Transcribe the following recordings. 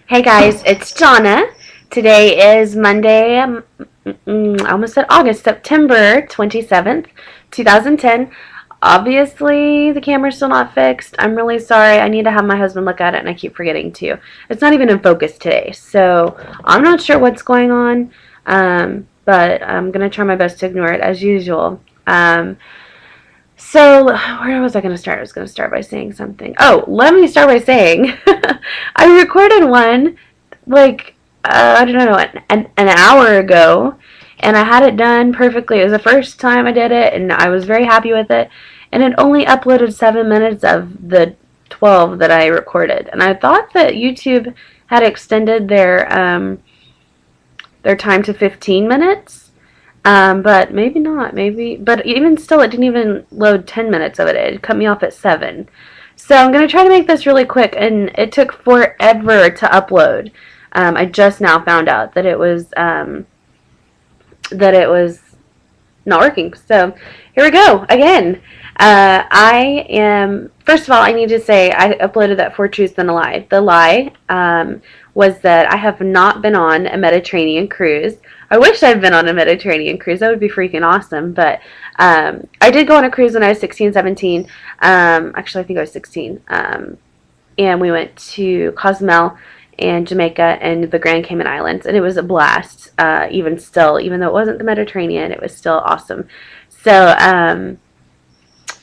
Hey guys, it's Jonna. Today is Monday, I almost said August, September 27th, 2010. Obviously, the camera's still not fixed. I'm really sorry. I need to have my husband look at it, and I keep forgetting to. It's not even in focus today, so I'm not sure what's going on, but I'm going to try my best to ignore it as usual. So, where was I going to start? I was going to start by saying something. Oh, let me start by saying I recorded one like I don't know, an hour ago, and I had it done perfectly. It was the first time I did it, and I was very happy with it. And it only uploaded 7 minutes of the 12 that I recorded. And I thought that YouTube had extended their time to 15 minutes. But maybe not. Maybe, but even still, it didn't even load 10 minutes of it. It cut me off at 7. So I'm going to try to make this really quick, and it took forever to upload. I just now found out that it was not working. So here we go again. I am first of all, I need to say I uploaded that 4 truths and a lie. The lie was that I have not been on a Mediterranean cruise. I wish I'd been on a Mediterranean cruise. That would be freaking awesome. But I did go on a cruise when I was 16, 17. Actually, I think I was 16. And we went to Cozumel and Jamaica and the Grand Cayman Islands, and it was a blast. Even still, even though it wasn't the Mediterranean, it was still awesome. So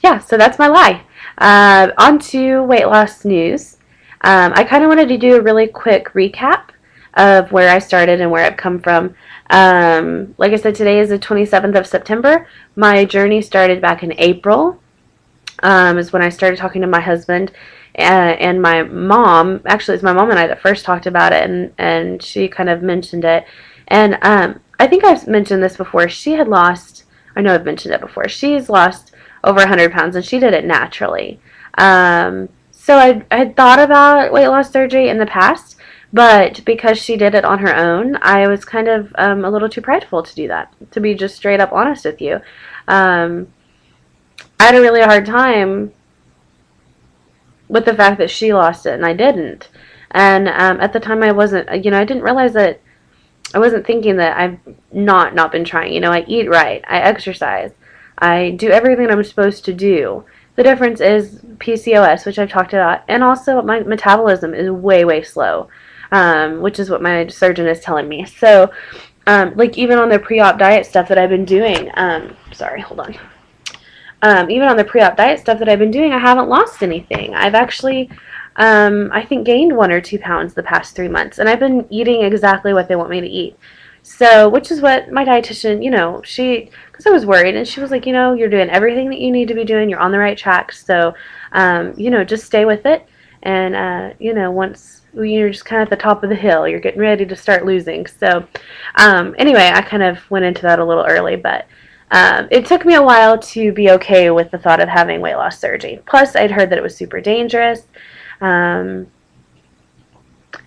yeah, so that's my lie. On to weight loss news. I kind of wanted to do a really quick recap of where I started and where I've come from. Like I said, today is the 27th of September. My journey started back in April. Is when I started talking to my husband and my mom. Actually, it's my mom and I that first talked about it, and she kind of mentioned it. And I think I've mentioned this before. I know I've mentioned it before. She's lost over 100 pounds, and she did it naturally. So I had thought about weight loss surgery in the past, but because she did it on her own, I was kind of a little too prideful to do that, to be just straight up honest with you. I had a really hard time with the fact that she lost it and I didn't. And at the time, I wasn't, I didn't realize that I wasn't thinking that I've not been trying. I eat right, I exercise, I do everything I'm supposed to do. The difference is PCOS, which I've talked about, and also my metabolism is way, way slow, which is what my surgeon is telling me. So, like even on the pre-op diet stuff that I've been doing, sorry, hold on. Even on the pre-op diet stuff that I've been doing, I haven't lost anything. I've actually, I think, gained 1 or 2 pounds the past 3 months, and I've been eating exactly what they want me to eat. So, which is what my dietitian, because I was worried, and she was like, you're doing everything that you need to be doing. You're on the right track. So, just stay with it. And, once you're just kind of at the top of the hill, you're getting ready to start losing. So, anyway, I kind of went into that a little early, but it took me a while to be okay with the thought of having weight loss surgery. Plus, I'd heard that it was super dangerous. Um,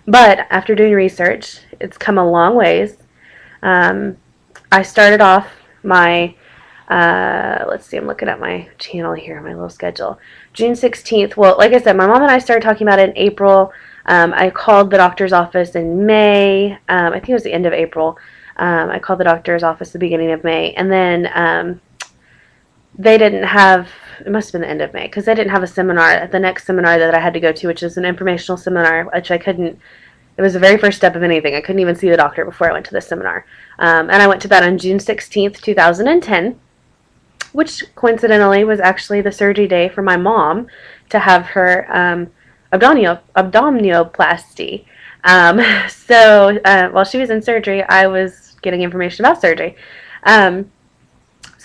but after doing research, it's come a long ways. I started off my, let's see, I'm looking at my channel here, my little schedule. June 16th. Well, like I said, my mom and I started talking about it in April. I called the doctor's office in May. I think it was the end of April. I called the doctor's office the beginning of May, and then they didn't have, it must have been the end of May, because they didn't have a seminar at the next seminar that I had to go to, which is an informational seminar, which I couldn't, it was the very first step of anything. I couldn't even see the doctor before I went to this seminar. And I went to that on June 16th, 2010, which coincidentally was actually the surgery day for my mom to have her abdominoplasty. So while she was in surgery, I was getting information about surgery. So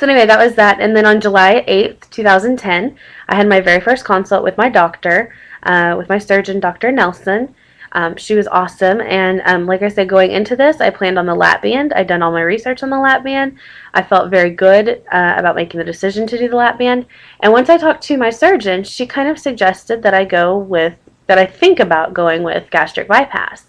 anyway, that was that. And then on July 8th, 2010, I had my very first consult with my doctor, with my surgeon, Dr. Nelson. She was awesome. And like I said, going into this, I planned on the lap band. I'd done all my research on the lap band. I felt very good about making the decision to do the lap band. And once I talked to my surgeon, she kind of suggested that I think about going with gastric bypass.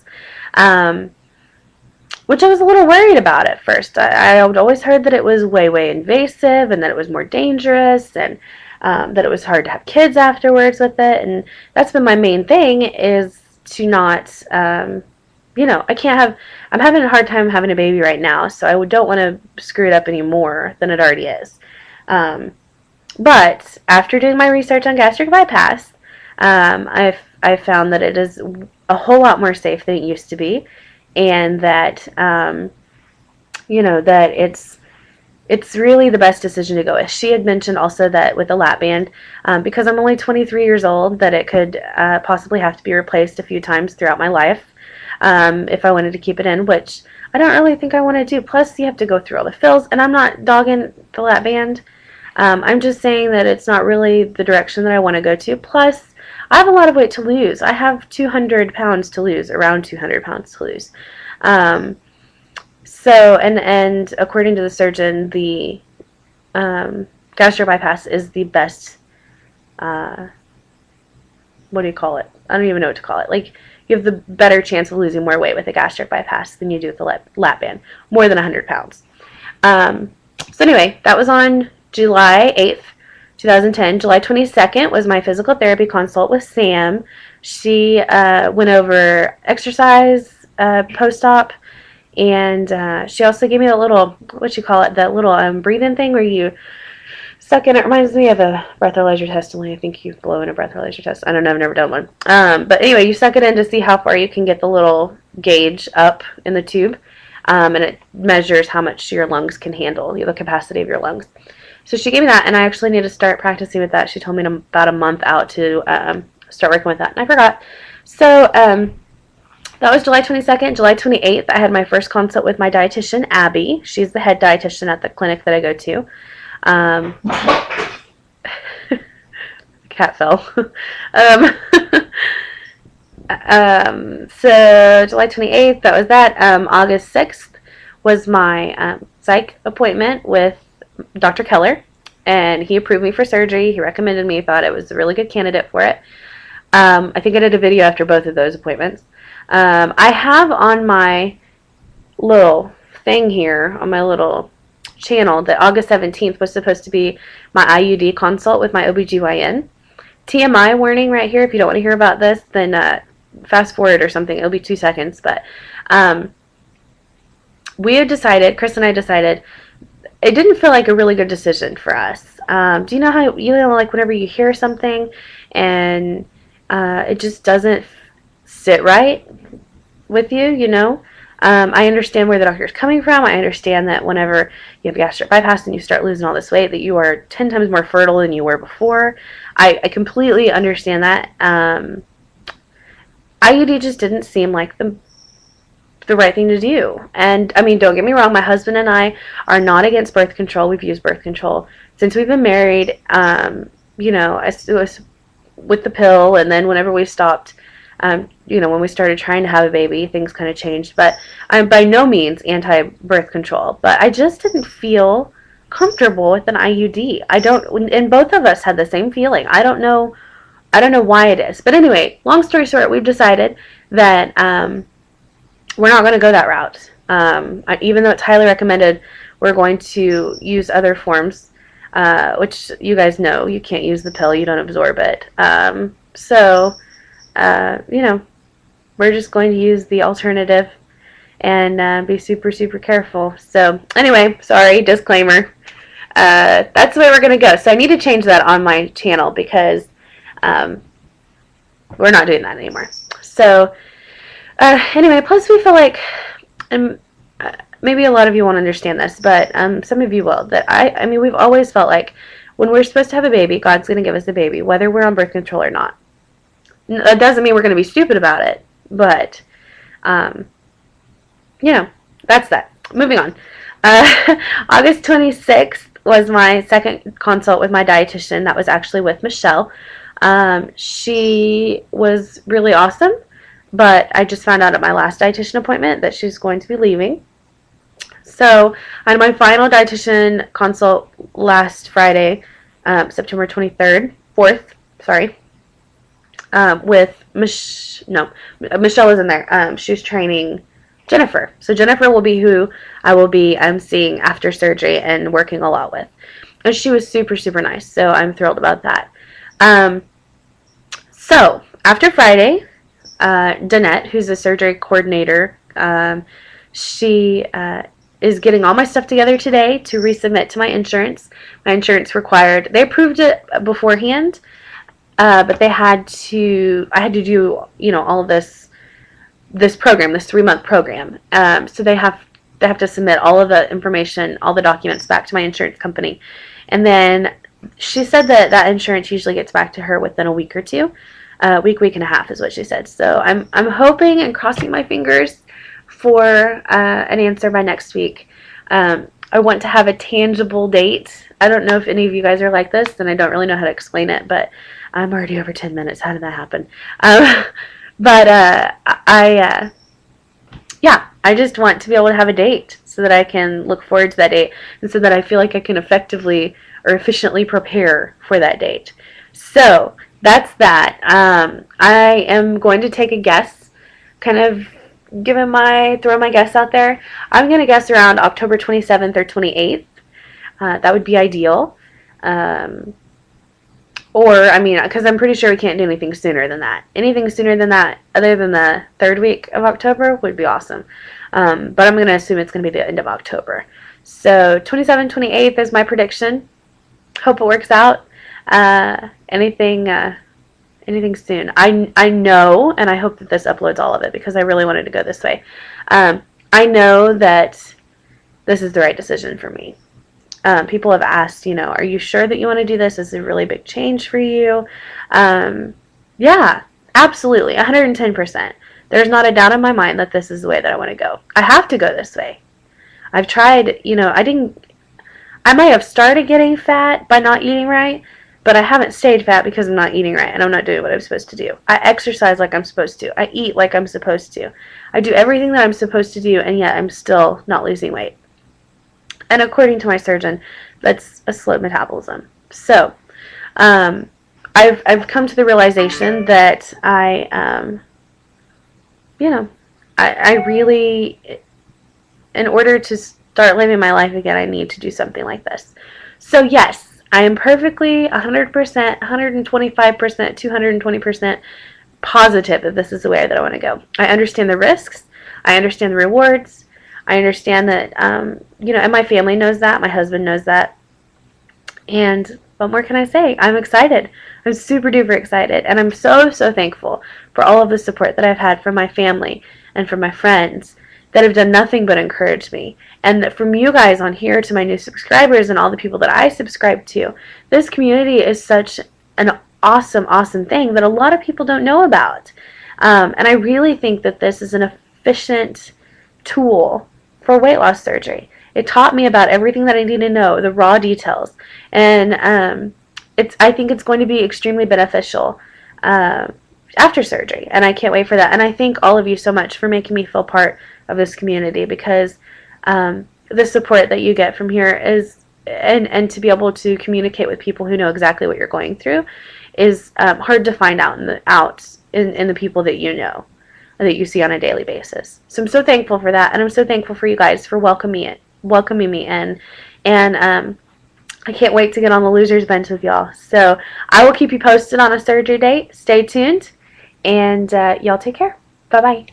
Which I was a little worried about at first. I had always heard that it was way, way invasive and that it was more dangerous and that it was hard to have kids afterwards with it. And that's been my main thing, is to not I can't have, I'm having a hard time having a baby right now, so I don't want to screw it up any more than it already is. But after doing my research on gastric bypass, I've found that it is a whole lot more safe than it used to be, and that that it's really the best decision to go with. She had mentioned also that with a lap band, because I'm only 23 years old, that it could possibly have to be replaced a few times throughout my life if I wanted to keep it in, which I don't really think I want to do. Plus, you have to go through all the fills, and I'm not dogging the lap band. I'm just saying that it's not really the direction that I want to go to. Plus, I have a lot of weight to lose. I have 200 pounds to lose, around 200 pounds to lose. So, and according to the surgeon, the gastric bypass is the best, what do you call it? I don't even know what to call it. Like, you have the better chance of losing more weight with a gastric bypass than you do with a lap band. More than 100 pounds. So anyway, that was on July 8th, 2010. July 22nd was my physical therapy consult with Sam. She went over exercise post-op, and she also gave me a little, what you call it, that little breathing thing where you suck in. It reminds me of a breathalyzer test, only I think you blow in a breathalyzer test. I don't know, I've never done one. But anyway, you suck it in to see how far you can get the little gauge up in the tube. And it measures how much your lungs can handle, the capacity of your lungs. So she gave me that, and I actually need to start practicing with that. She told me about a month out to start working with that, and I forgot. So that was July 22nd. July 28th, I had my first consult with my dietitian, Abby. She's the head dietitian at the clinic that I go to. Cat fell. So July 28th, that was that. August 6th was my psych appointment with Dr. Keller, and he approved me for surgery. He recommended me, thought it was a really good candidate for it. I think I did a video after both of those appointments. I have on my little thing here, on my little channel, that August 17th was supposed to be my IUD consult with my OBGYN. TMI warning right here. If you don't want to hear about this, then fast forward or something. It'll be 2 seconds. But we had decided, Chris and I decided, it didn't feel like a really good decision for us. Do you know how, like whenever you hear something and it just doesn't sit right with you, I understand where the doctor is coming from. I understand that whenever you have gastric bypass and you start losing all this weight, that you are 10 times more fertile than you were before. I completely understand that. IUD just didn't seem like the right thing to do. And I mean, don't get me wrong, my husband and I are not against birth control. We've used birth control since we've been married. It was with the pill, and then whenever we stopped, when we started trying to have a baby, things kind of changed. But I'm by no means anti-birth control, but I just didn't feel comfortable with an IUD. And both of us had the same feeling. I don't know why it is. But anyway, long story short, we've decided that we're not going to go that route. Even though it's highly recommended, we're going to use other forms, which you guys know, you can't use the pill, you don't absorb it. We're just going to use the alternative and be super, super careful. So anyway, sorry, disclaimer. That's the way we're going to go. So I need to change that on my channel because we're not doing that anymore. So anyway, plus we feel like, and maybe a lot of you won't understand this, but some of you will, that I mean, we've always felt like when we're supposed to have a baby, God's going to give us a baby, whether we're on birth control or not. That doesn't mean we're going to be stupid about it, but, that's that. Moving on. August 26th was my second consult with my dietitian. That was actually with Michelle. She was really awesome, but I just found out at my last dietitian appointment that she's going to be leaving. So I had my final dietitian consult last Friday, September 4th, with Michelle was in there. She was training Jennifer. So Jennifer will be who I will be seeing after surgery and working a lot with. And she was super, super nice. So I'm thrilled about that. So after Friday, Danette, who's a surgery coordinator, she is getting all my stuff together today to resubmit to my insurance. My insurance required, they approved it beforehand, but I had to do, all of this program, this 3-month program. So they have to submit all of the information, all the documents back to my insurance company. And then she said that insurance usually gets back to her within a week or two. Week and a half is what she said. So I'm hoping and crossing my fingers for an answer by next week. I want to have a tangible date. I don't know if any of you guys are like this, and I don't really know how to explain it, but I'm already over 10 minutes. How did that happen? I just want to be able to have a date so that I can look forward to that date, and so that I feel like I can effectively or efficiently prepare for that date. So that's that. I am going to take a guess, kind of throw my guess out there. I'm going to guess around October 27th or 28th. That would be ideal. Or, because I'm pretty sure we can't do anything sooner than that. Anything sooner than that, other than the 3rd week of October, would be awesome. But I'm going to assume it's going to be the end of October. So, 27th, 28th is my prediction. Hope it works out. Anything soon. I know, and I hope that this uploads all of it, because I really wanted to go this way. I know that this is the right decision for me. People have asked, are you sure that you want to do this? Is it a really big change for you? Yeah, absolutely, 110%. There's not a doubt in my mind that this is the way that I want to go. I have to go this way. I've tried, I might have started getting fat by not eating right, but I haven't stayed fat because I'm not eating right and I'm not doing what I'm supposed to do. I exercise like I'm supposed to. I eat like I'm supposed to. I do everything that I'm supposed to do, and yet I'm still not losing weight. And according to my surgeon, that's a slow metabolism. So, I've come to the realization that I really, in order to start living my life again, I need to do something like this. So yes, I am perfectly 100%, 125%, 220% positive that this is the way that I want to go. I understand the risks. I understand the rewards. I understand that, and my family knows that. My husband knows that. And what more can I say? I'm excited. I'm super duper excited. And I'm so, so thankful for all of the support that I've had from my family and from my friends that have done nothing but encourage me. And from you guys on here to my new subscribers and all the people that I subscribe to. This community is such an awesome, awesome thing that a lot of people don't know about. And I really think that this is an efficient tool for weight loss surgery. It taught me about everything that I need to know, the raw details. And I think it's going to be extremely beneficial after surgery. And I can't wait for that. And I thank all of you so much for making me feel part of this community, because the support that you get from here is, and to be able to communicate with people who know exactly what you're going through is hard to find out in the people that you know, that you see on a daily basis. So I'm so thankful for that, and I'm so thankful for you guys for welcoming me in, and I can't wait to get on the loser's bench with y'all. So I will keep you posted on a surgery date. Stay tuned, and y'all take care. Bye-bye.